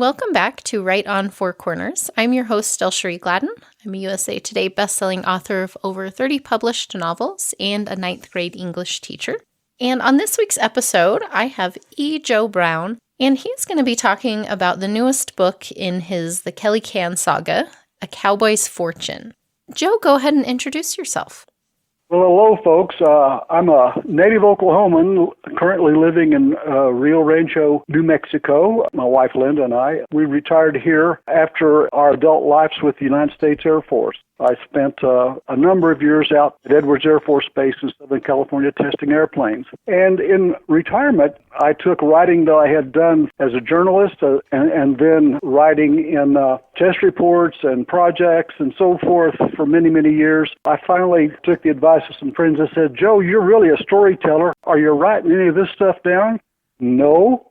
Welcome back to Right on Four Corners. I'm your host, DelSheree Gladden. I'm a USA Today bestselling author of over 30 published novels and a ninth grade English teacher. And on this week's episode, I have E. Joe Brown, and he's going to be talking about the newest book in his The Kelly Can Saga, A Cowboy's Fortune. Joe, go ahead and introduce yourself. Well, hello, folks. I'm a native Oklahoman currently living in Rio Rancho, New Mexico. My wife, Linda, and I, we retired here after our adult lives with the United States Air Force. I spent a number of years out at Edwards Air Force Base in Southern California testing airplanes. And in retirement, I took writing that I had done as a journalist and then writing in test reports and projects and so forth for many, many years. I finally took the advice of some friends and said, Joe, you're really a storyteller. Are you writing any of this stuff down? No.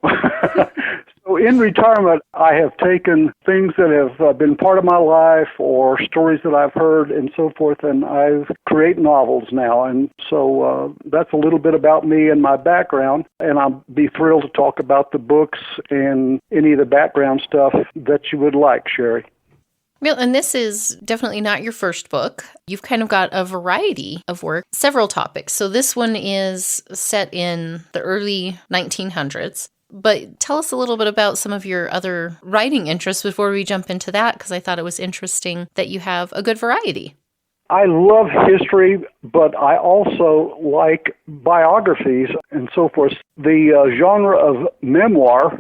So in retirement, I have taken things that have been part of my life or stories that I've heard and so forth, and I create novels now. And so that's a little bit about me and my background, and I'll be thrilled to talk about the books and any of the background stuff that you would like, Sherry. Well, and this is definitely not your first book. You've kind of got a variety of work, several topics. So this one is set in the early 1900s. But tell us a little bit about some of your other writing interests before we jump into that, because I thought it was interesting that you have a good variety. I love history, but I also like biographies and so forth. The genre of memoir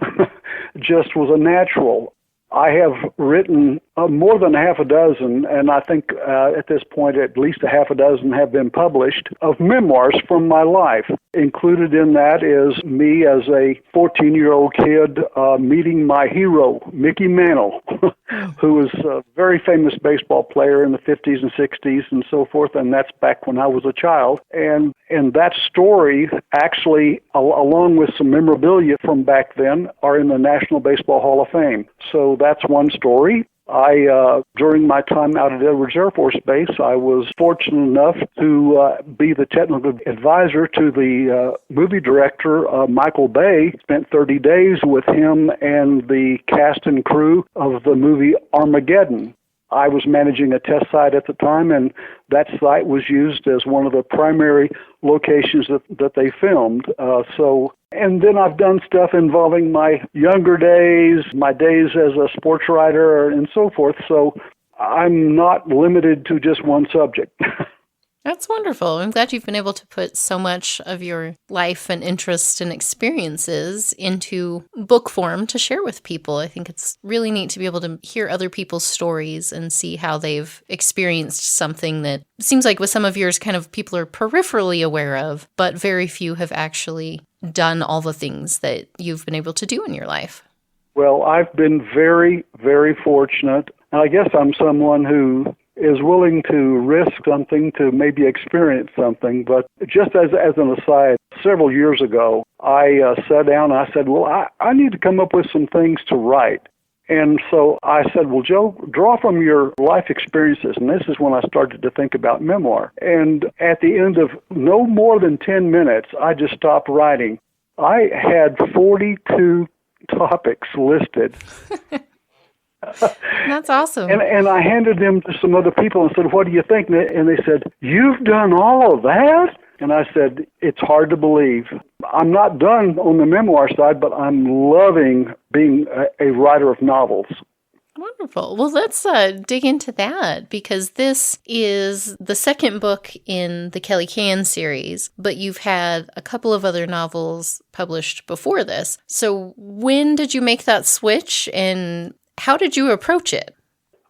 just was a natural. I have written more than half a dozen, and I think at this point at least a half a dozen have been published, of memoirs from my life. Included in that is me as a 14-year-old kid meeting my hero, Mickey Mantle, who was a very famous baseball player in the 50s and 60s and so forth, and that's back when I was a child. And that story actually, along with some memorabilia from back then, are in the National Baseball Hall of Fame. So that's one story. During my time out at Edwards Air Force Base, I was fortunate enough to be the technical advisor to the movie director, Michael Bay. Spent 30 days with him and the cast and crew of the movie Armageddon. I was managing a test site at the time, and that site was used as one of the primary locations that they filmed. And then I've done stuff involving my younger days, my days as a sports writer, and so forth. So I'm not limited to just one subject. That's wonderful. I'm glad you've been able to put so much of your life and interest and experiences into book form to share with people. I think it's really neat to be able to hear other people's stories and see how they've experienced something that seems like with some of yours kind of people are peripherally aware of, but very few have actually done all the things that you've been able to do in your life. Well, I've been very, very fortunate. I guess I'm someone who is willing to risk something to maybe experience something. But just as an aside, several years ago, I sat down and I said, well, I need to come up with some things to write. And so I said, well, Joe, draw from your life experiences. And this is when I started to think about memoir. And at the end of no more than 10 minutes, I just stopped writing. I had 42 topics listed. That's awesome. And I handed them to some other people and said, what do you think? And they said, you've done all of that? And I said, it's hard to believe. I'm not done on the memoir side, but I'm loving being a writer of novels. Wonderful. Well, let's dig into that, because this is the second book in the Kelly Can series, but you've had a couple of other novels published before this. So when did you make that switch, and how did you approach it?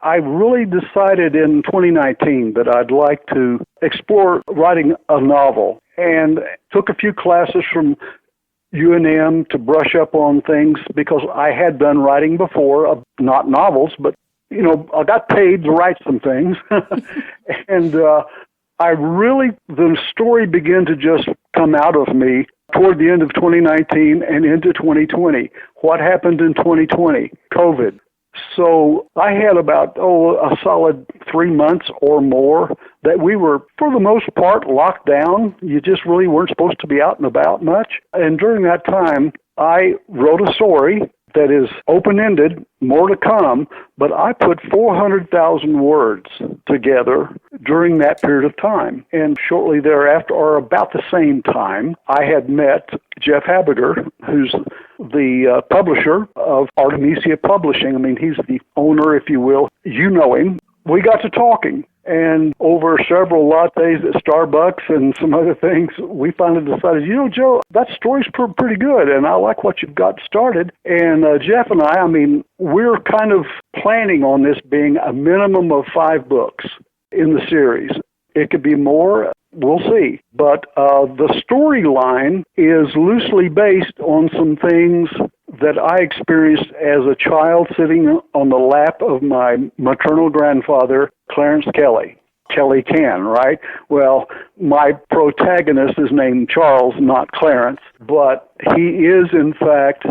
I really decided in 2019 that I'd like to explore writing a novel, and took a few classes from UNM to brush up on things because I had done writing before, not novels, but, I got paid to write some things. And the story began to just come out of me toward the end of 2019 and into 2020. What happened in 2020? COVID. So I had about, a solid 3 months or more that we were, for the most part, locked down. You just really weren't supposed to be out and about much. And during that time, I wrote a story that is open-ended, more to come, but I put 400,000 words together during that period of time. And shortly thereafter, or about the same time, I had met Jeff Habiger, who's the publisher of Artemisia Publishing. I mean, he's the owner, if you will. You know him. We got to talking. And over several lattes at Starbucks and some other things, we finally decided, Joe, that story's pretty good, and I like what you've got started. And Jeff and I mean, we're kind of planning on this being a minimum of 5 books in the series. It could be more. We'll see. But the storyline is loosely based on some things that I experienced as a child sitting on the lap of my maternal grandfather, Clarence Kelly. Kelly Can, right? Well, my protagonist is named Charles, not Clarence, but he is, in fact,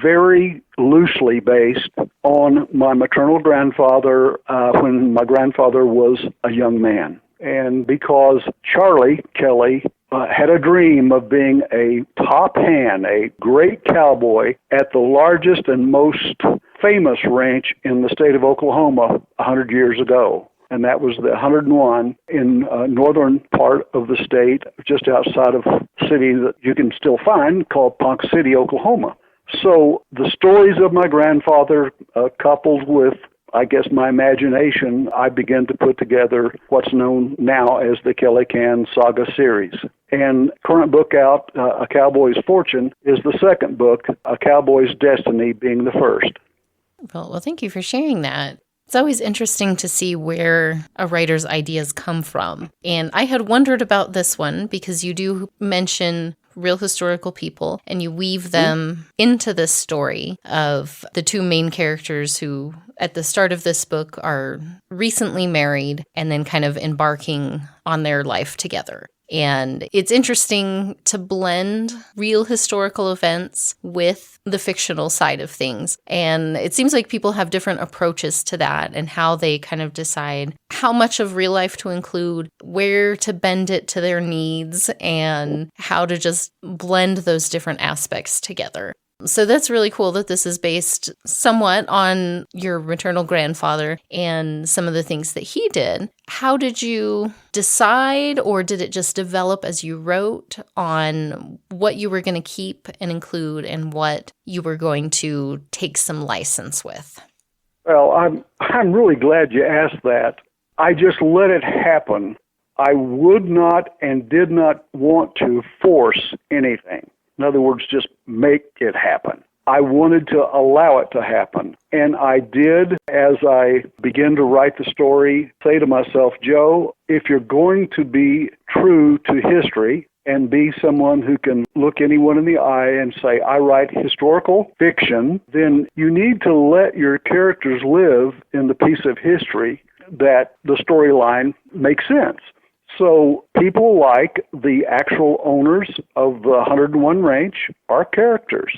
very loosely based on my maternal grandfather when my grandfather was a young man. And because Charlie Kelly had a dream of being a top hand, a great cowboy at the largest and most famous ranch in the state of Oklahoma 100 years ago. And that was the 101 in northern part of the state, just outside of a city that you can still find called Ponca City, Oklahoma. So the stories of my grandfather coupled with, I guess, my imagination, I began to put together what's known now as the Kelly Can Saga series. And current book out, A Cowboy's Fortune, is the second book, A Cowboy's Destiny being the first. Well, thank you for sharing that. It's always interesting to see where a writer's ideas come from. And I had wondered about this one because you do mention real historical people and you weave them into this story of the 2 main characters who at the start of this book are recently married and then kind of embarking on their life together. And it's interesting to blend real historical events with the fictional side of things. And it seems like people have different approaches to that and how they kind of decide how much of real life to include, where to bend it to their needs, and how to just blend those different aspects together. So that's really cool that this is based somewhat on your maternal grandfather and some of the things that he did. How did you decide, or did it just develop as you wrote, on what you were going to keep and include and what you were going to take some license with? Well, I'm really glad you asked that. I just let it happen. I would not and did not want to force anything. In other words, just make it happen. I wanted to allow it to happen. And I did, as I began to write the story, say to myself, Joe, if you're going to be true to history and be someone who can look anyone in the eye and say, I write historical fiction, then you need to let your characters live in the piece of history that the storyline makes sense. So people like the actual owners of the 101 Ranch are characters.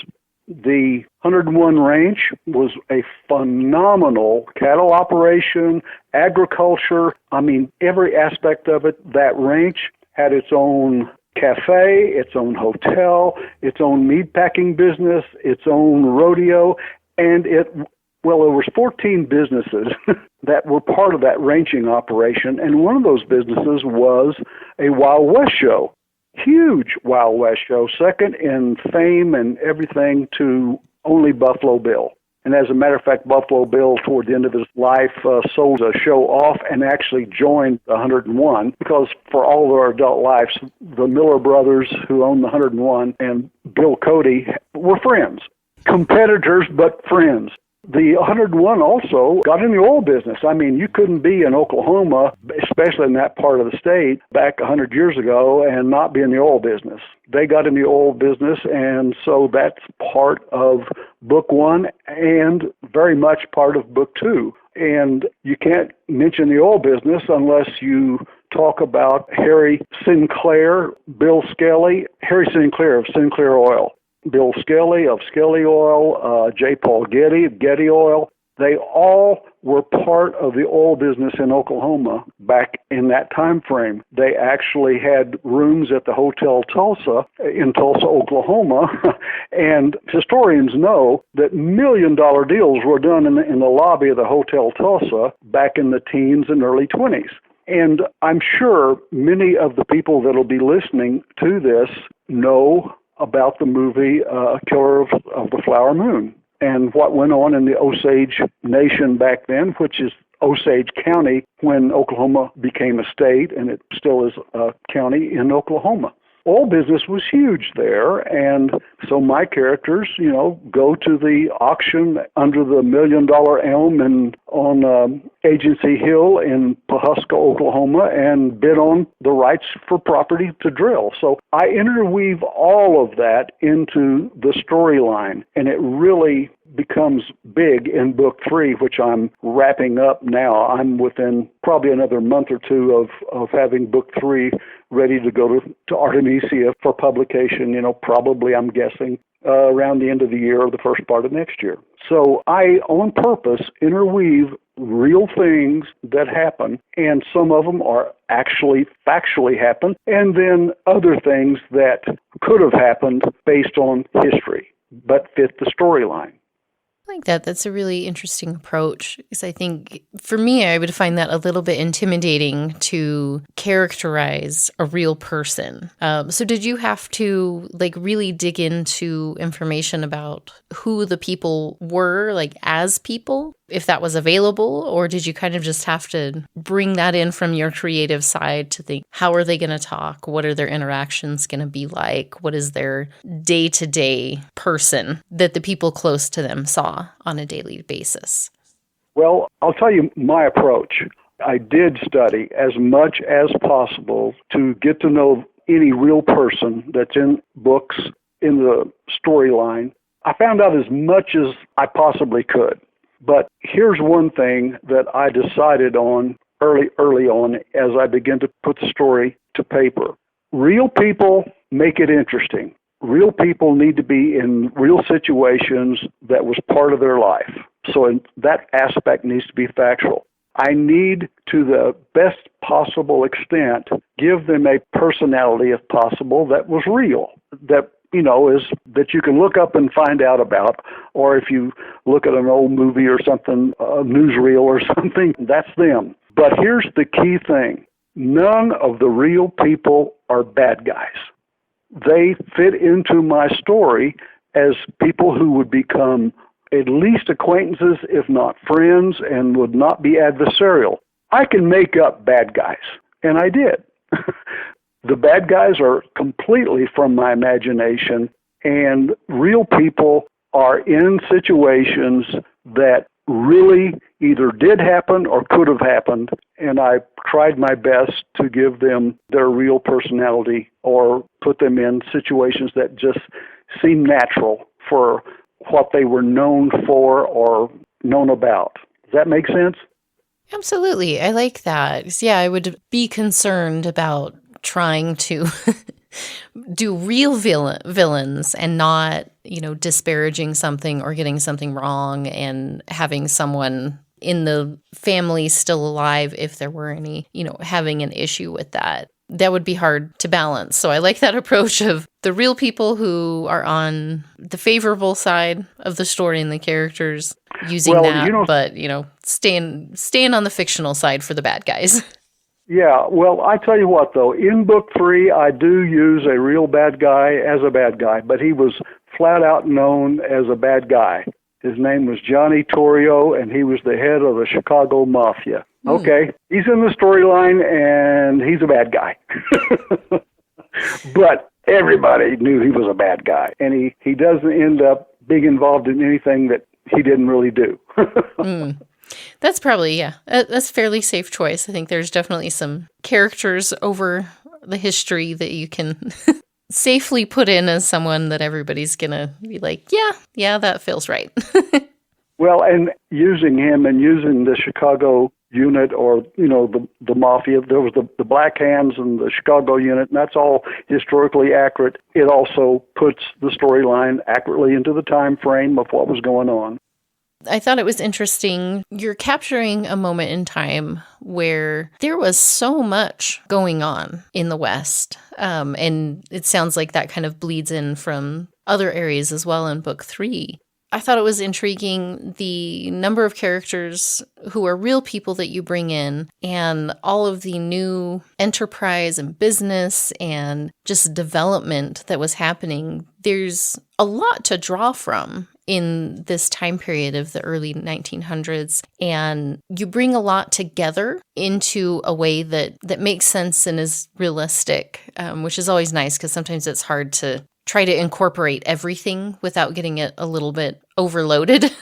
The 101 Ranch was a phenomenal cattle operation, agriculture. I mean, every aspect of it. That ranch had its own cafe, its own hotel, its own meatpacking business, its own rodeo, and there was 14 businesses that were part of that ranching operation, and one of those businesses was a Wild West show. Huge Wild West show, second in fame and everything to only Buffalo Bill. And as a matter of fact, Buffalo Bill, toward the end of his life, sold a show off and actually joined the 101, because for all of our adult lives, the Miller brothers, who owned the 101, and Bill Cody were friends. Competitors, but friends. The 101 also got in the oil business. I mean, you couldn't be in Oklahoma, especially in that part of the state, back 100 years ago, and not be in the oil business. They got in the oil business, and so that's part of book 1 and very much part of book 2. And you can't mention the oil business unless you talk about Harry Sinclair, Bill Skelly, Harry Sinclair of Sinclair Oil, Bill Skelly of Skelly Oil, J. Paul Getty of Getty Oil. They all were part of the oil business in Oklahoma back in that time frame. They actually had rooms at the Hotel Tulsa in Tulsa, Oklahoma, and historians know that million-dollar deals were done in the lobby of the Hotel Tulsa back in the teens and early 20s. And I'm sure many of the people that will be listening to this know about the movie Killer of the Flower Moon and what went on in the Osage Nation back then, which is Osage County when Oklahoma became a state, and it still is a county in Oklahoma. Oil business was huge there, and so my characters, go to the auction under the $1 million elm on Agency Hill in Pawhuska, Oklahoma, and bid on the rights for property to drill. So I interweave all of that into the storyline, and it really becomes big in book 3, which I'm wrapping up now. I'm within probably another month or two of having book 3 ready to go to Artemisia for publication, probably, I'm guessing, around the end of the year or the first part of next year. So I, on purpose, interweave real things that happen, and some of them are actually factually happen, and then other things that could have happened based on history, but fit the storyline. I like that. That's a really interesting approach, because I think for me, I would find that a little bit intimidating to characterize a real person. So did you have to really dig into information about who the people were, as people, if that was available, or did you kind of just have to bring that in from your creative side to think, how are they going to talk? What are their interactions going to be like? What is their day-to-day person that the people close to them saw on a daily basis? Well, I'll tell you my approach. I did study as much as possible to get to know any real person that's in books, in the storyline. I found out as much as I possibly could. But here's one thing that I decided on early on as I began to put the story to paper. Real people make it interesting. Real people need to be in real situations that was part of their life. So that aspect needs to be factual. I need, to the best possible extent, give them a personality, if possible, that was real, that is that you can look up and find out about, or if you look at an old movie or something, a newsreel or something, that's them. But here's the key thing. None of the real people are bad guys. They fit into my story as people who would become at least acquaintances, if not friends, and would not be adversarial. I can make up bad guys, and I did. The bad guys are completely from my imagination, and real people are in situations that really either did happen or could have happened, and I tried my best to give them their real personality or put them in situations that just seem natural for what they were known for or known about. Does that make sense? Absolutely. I like that. Yeah, I would be concerned about trying to do real villains and not, disparaging something or getting something wrong and having someone in the family still alive, if there were any, having an issue with that. That would be hard to balance. So I like that approach of the real people who are on the favorable side of the story and the characters using but staying on the fictional side for the bad guys. Yeah, well, I tell you what, though, in book 3, I do use a real bad guy as a bad guy, but he was flat out known as a bad guy. His name was Johnny Torrio, and he was the head of the Chicago Mafia. Okay, he's in the storyline, and he's a bad guy. But everybody knew he was a bad guy, and he doesn't end up being involved in anything that he didn't really do. That's probably, that's a fairly safe choice. I think there's definitely some characters over the history that you can safely put in as someone that everybody's going to be like, yeah, that feels right. Well, and using him and using the Chicago unit or, the Mafia, there was the Black Hands and the Chicago unit, and that's all historically accurate. It also puts the storyline accurately into the time frame of what was going on. I thought it was interesting. You're capturing a moment in time where there was so much going on in the West. And it sounds like that kind of bleeds in from other areas as well in book 3. I thought it was intriguing the number of characters who are real people that you bring in and all of the new enterprise and business and just development that was happening. There's a lot to draw from in this time period of the early 1900s, and you bring a lot together into a way that makes sense and is realistic, which is always nice because sometimes it's hard to try to incorporate everything without getting it a little bit overloaded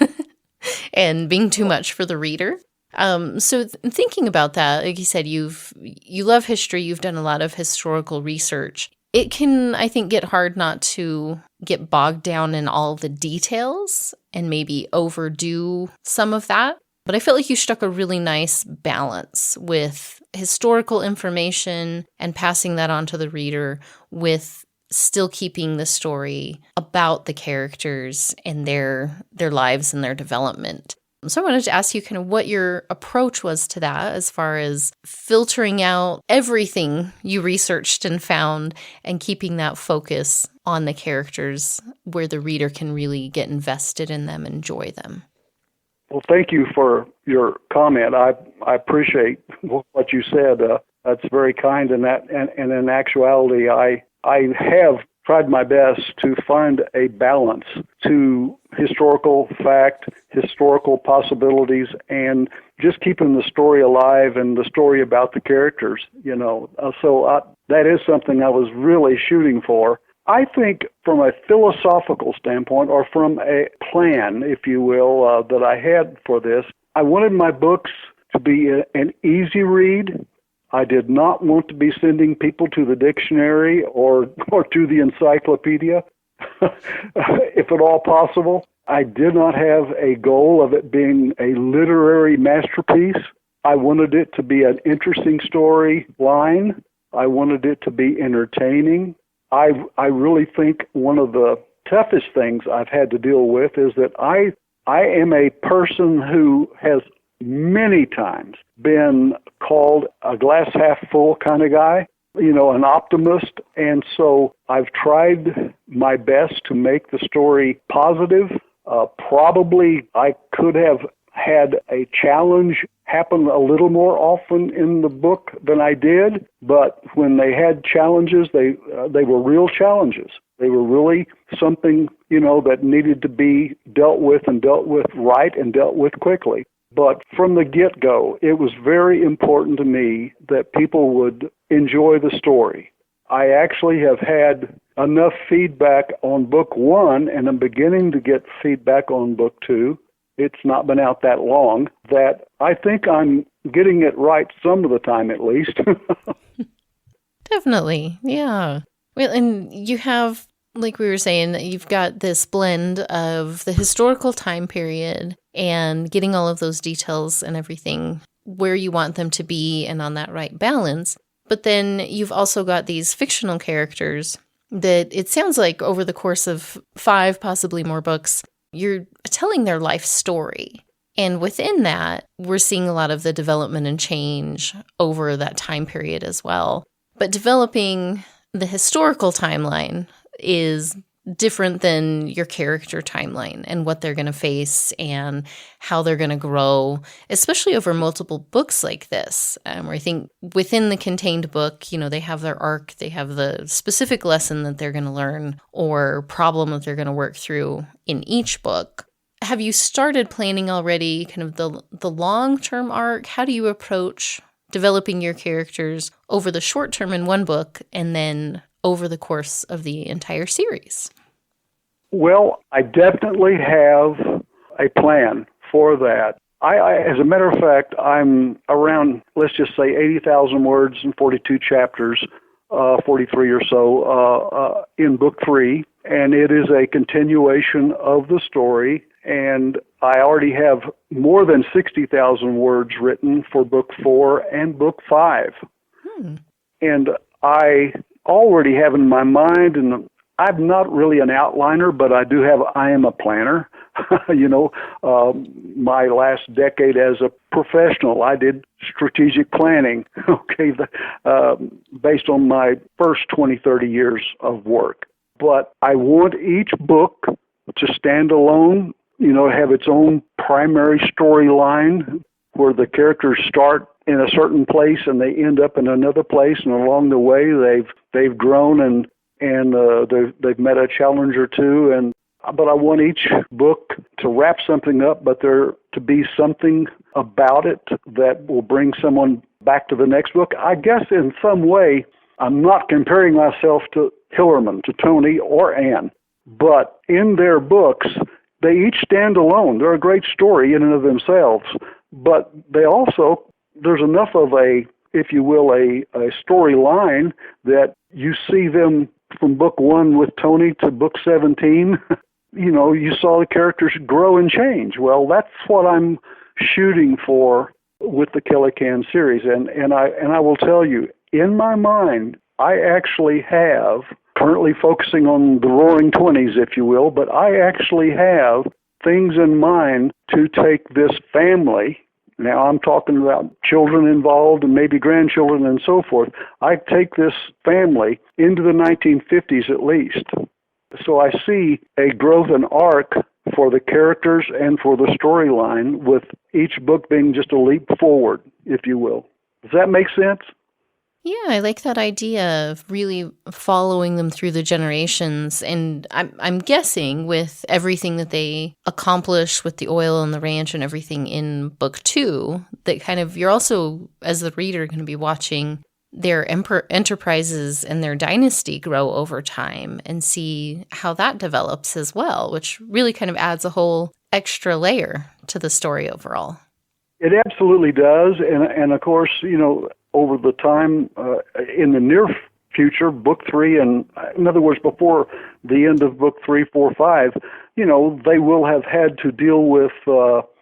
and being too much for the reader. So thinking about that, like you said, you love history, you've done a lot of historical research. It can, I think, get hard not to get bogged down in all the details and maybe overdo some of that. But I felt like you struck a really nice balance with historical information and passing that on to the reader with still keeping the story about the characters and their lives and their development. So I wanted to ask you kind of what your approach was to that as far as filtering out everything you researched and found and keeping that focus on the characters where the reader can really get invested in them and enjoy them. Well, thank you for your comment. I appreciate what you said. That's very kind, and in actuality, I have tried my best to find a balance to historical fact, historical possibilities, and just keeping the story alive and the story about the characters, that is something I was really shooting for. I think from a philosophical standpoint, or from a plan, if you will, that I had for this, I wanted my books to be an easy read. I did not want to be sending people to the dictionary or to the encyclopedia, if at all possible. I did not have a goal of it being a literary masterpiece. I wanted it to be an interesting story line. I wanted it to be entertaining. I really think one of the toughest things I've had to deal with is that I am a person who has many times been called a glass half full kind of guy, an optimist. And so I've tried my best to make the story positive. Probably I could have had a challenge happen a little more often in the book than I did, but when they had challenges, they were real challenges. They were really something, that needed to be dealt with right and dealt with quickly. But from the get-go, it was very important to me that people would enjoy the story. I actually have had enough feedback on book 1, and I'm beginning to get feedback on book 2. It's not been out that long, that I think I'm getting it right some of the time at least. Definitely, yeah. Well, and you have, like we were saying, you've got this blend of the historical time period and getting all of those details and everything where you want them to be and on that right balance. But then you've also got these fictional characters that it sounds like over the course of 5, possibly more books, you're telling their life story. And within that, we're seeing a lot of the development and change over that time period as well. But developing the historical timeline is different than your character timeline and what they're going to face and how they're going to grow, especially over multiple books like this, where I think within the contained book, they have their arc, they have the specific lesson that they're going to learn or problem that they're going to work through in each book. Have you started planning already kind of the long-term arc? How do you approach developing your characters over the short term in one book and then over the course of the entire series? Well, I definitely have a plan for that. I as a matter of fact, I'm around, let's just say, 80,000 words and 42 chapters, 43 or so, in book 3, and it is a continuation of the story, and I already have more than 60,000 words written for book 4 and book 5. And I already have in my mind, and I'm not really an outliner, but I am a planner. My last decade as a professional, I did strategic planning, okay, based on my first 20, 30 years of work. But I want each book to stand alone, have its own primary storyline where the characters start in a certain place and they end up in another place, and along the way they've grown and they've met a challenge or two. But I want each book to wrap something up, but there to be something about it that will bring someone back to the next book. I guess in some way, I'm not comparing myself to Hillerman, to Tony, or Anne, but in their books, they each stand alone. They're a great story in and of themselves, but they also, there's enough of a, if you will, a storyline that you see them from book 1 with Tony to book 17. You saw the characters grow and change. Well, that's what I'm shooting for with the Kelly-Can series. And I will tell you, in my mind, I actually have, currently focusing on the Roaring Twenties, if you will, but I actually have things in mind to take this family. Now, I'm talking about children involved and maybe grandchildren and so forth. I take this family into the 1950s at least. So I see a growth and arc for the characters and for the storyline, with each book being just a leap forward, if you will. Does that make sense? Yeah, I like that idea of really following them through the generations. And I'm guessing with everything that they accomplish with the oil and the ranch and everything in book 2, that kind of you're also, as the reader, going to be watching their enterprises and their dynasty grow over time and see how that develops as well, which really kind of adds a whole extra layer to the story overall. It absolutely does. And of course, over the time, in the near future, book 3, and in other words, before the end of book 3, 4, 5, they will have had to deal with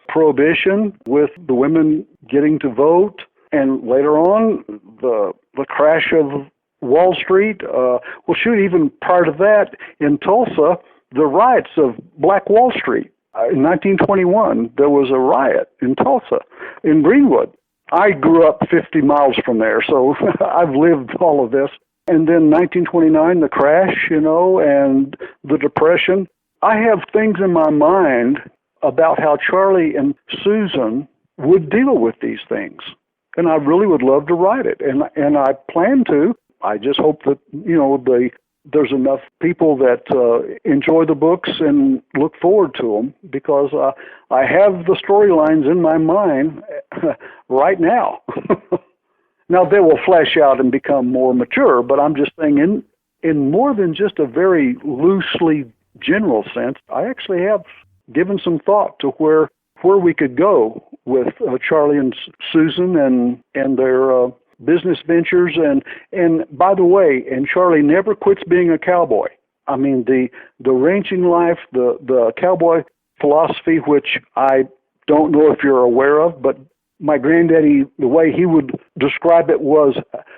prohibition, with the women getting to vote, and later on, the crash of Wall Street. Even prior to that, in Tulsa, the riots of Black Wall Street. In 1921, there was a riot in Tulsa, in Greenwood. I grew up 50 miles from there, so I've lived all of this. And then 1929, the crash, and the Depression. I have things in my mind about how Charlie and Susan would deal with these things. And I really would love to write it, and I plan to. I just hope that there's enough people that enjoy the books and look forward to them, because I have the storylines in my mind right now. Now they will flesh out and become more mature, but I'm just saying in more than just a very loosely general sense, I actually have given some thought to where we could go with Charlie and Susan and their business ventures. And by the way, and Charlie never quits being a cowboy. I mean, the ranching life, the cowboy philosophy, which I don't know if you're aware of, but my granddaddy, the way he would describe it was,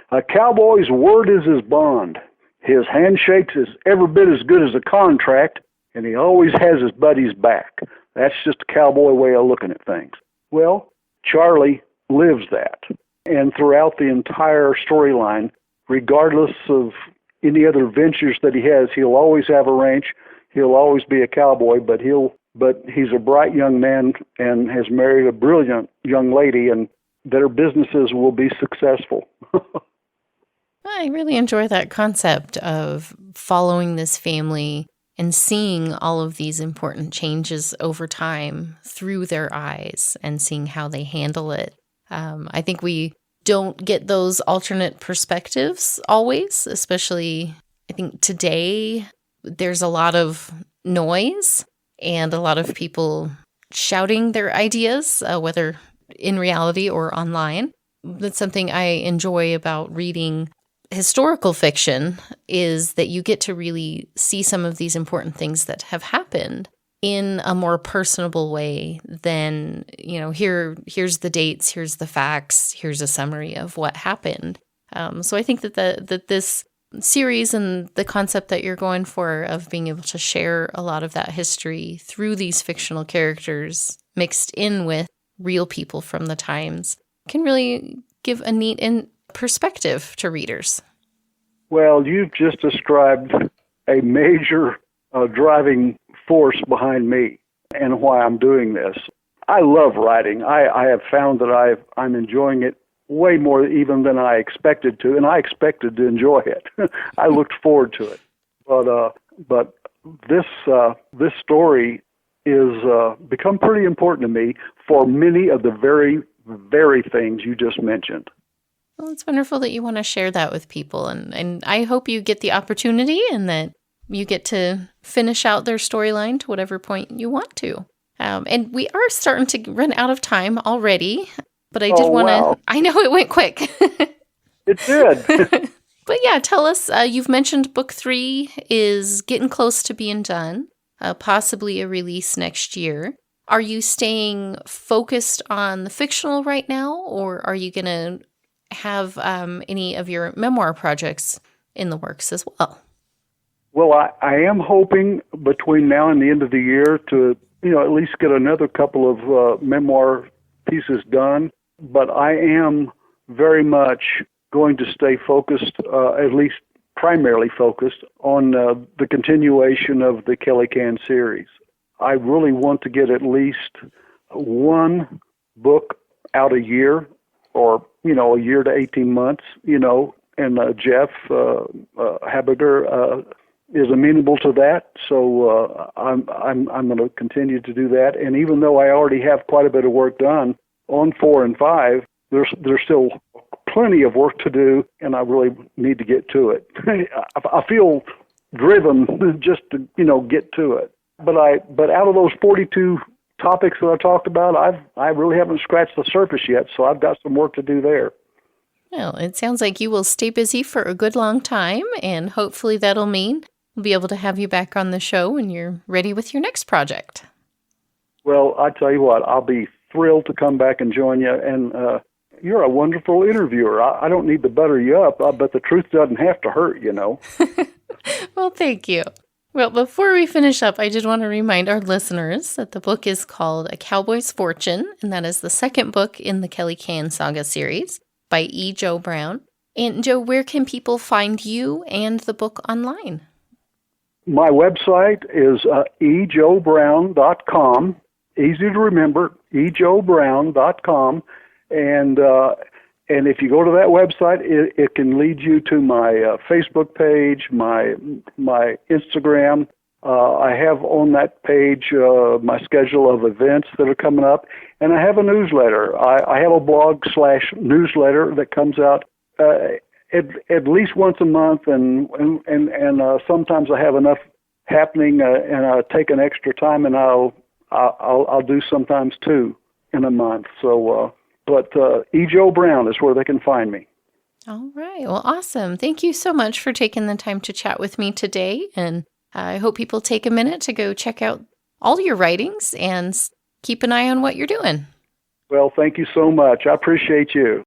a cowboy's word is his bond. His handshakes is every bit as good as a contract, and he always has his buddy's back. That's just a cowboy way of looking at things. Well, Charlie lives that. And throughout the entire storyline, regardless of any other ventures that he has, he'll always have a ranch. He'll always be a cowboy, but he's a bright young man and has married a brilliant young lady, and their businesses will be successful. I really enjoy that concept of following this family and seeing all of these important changes over time through their eyes and seeing how they handle it. I think we don't get those alternate perspectives always, especially I think today there's a lot of noise and a lot of people shouting their ideas, whether in reality or online. That's something I enjoy about reading historical fiction, is that you get to really see some of these important things that have happened in a more personable way than, here's the dates, here's the facts, here's a summary of what happened. So I think that this series and the concept that you're going for of being able to share a lot of that history through these fictional characters mixed in with real people from the times can really give a neat perspective to readers. Well, you've just described a major driving force behind me and why I'm doing this. I love writing. I have found that I'm enjoying it way more even than I expected to, and I expected to enjoy it. I looked forward to it. But this story is become pretty important to me for many of the very, very things you just mentioned. Well, it's wonderful that you want to share that with people, and I hope you get the opportunity and that you get to finish out their storyline to whatever point you want to. And we are starting to run out of time already, but I did want to, I know it went quick. It did. But yeah, tell us, you've mentioned book 3 is getting close to being done, possibly a release next year. Are you staying focused on the fictional right now, or are you going to have any of your memoir projects in the works as well? Well, I am hoping between now and the end of the year to, at least get another couple of memoir pieces done. But I am very much going to stay focused, at least primarily focused, on the continuation of the Kelly Can series. I really want to get at least one book out a year, or, a year to 18 months, and Jeff Habiger is amenable to that. So I'm going to continue to do that. And even though I already have quite a bit of work done on 4 and 5, there's still plenty of work to do, and I really need to get to it. I feel driven just to, get to it. But out of those 42 topics that I talked about, I really haven't scratched the surface yet, so I've got some work to do there. Well, it sounds like you will stay busy for a good long time, and hopefully that'll mean we'll be able to have you back on the show when you're ready with your next project. Well, I tell you what, I'll be thrilled to come back and join you, and you're a wonderful interviewer. I don't need to butter you up, but the truth doesn't have to hurt, Well, thank you. Well, before we finish up, I did want to remind our listeners that the book is called A Cowboy's Fortune, and that is the second book in the Kelly Can Saga series by E. Joe Brown. And Joe, where can people find you and the book online? My website is ejoebrown.com. Easy to remember, ejoebrown.com. And if you go to that website, it can lead you to my Facebook page, my Instagram. I have on that page my schedule of events that are coming up, and I have a newsletter. I have a blog/newsletter that comes out at least once a month, and sometimes I have enough happening, and I take an extra time, and I'll do sometimes 2 in a month. So. But E. Joe Brown is where they can find me. All right. Well, awesome. Thank you so much for taking the time to chat with me today. And I hope people take a minute to go check out all your writings and keep an eye on what you're doing. Well, thank you so much. I appreciate you.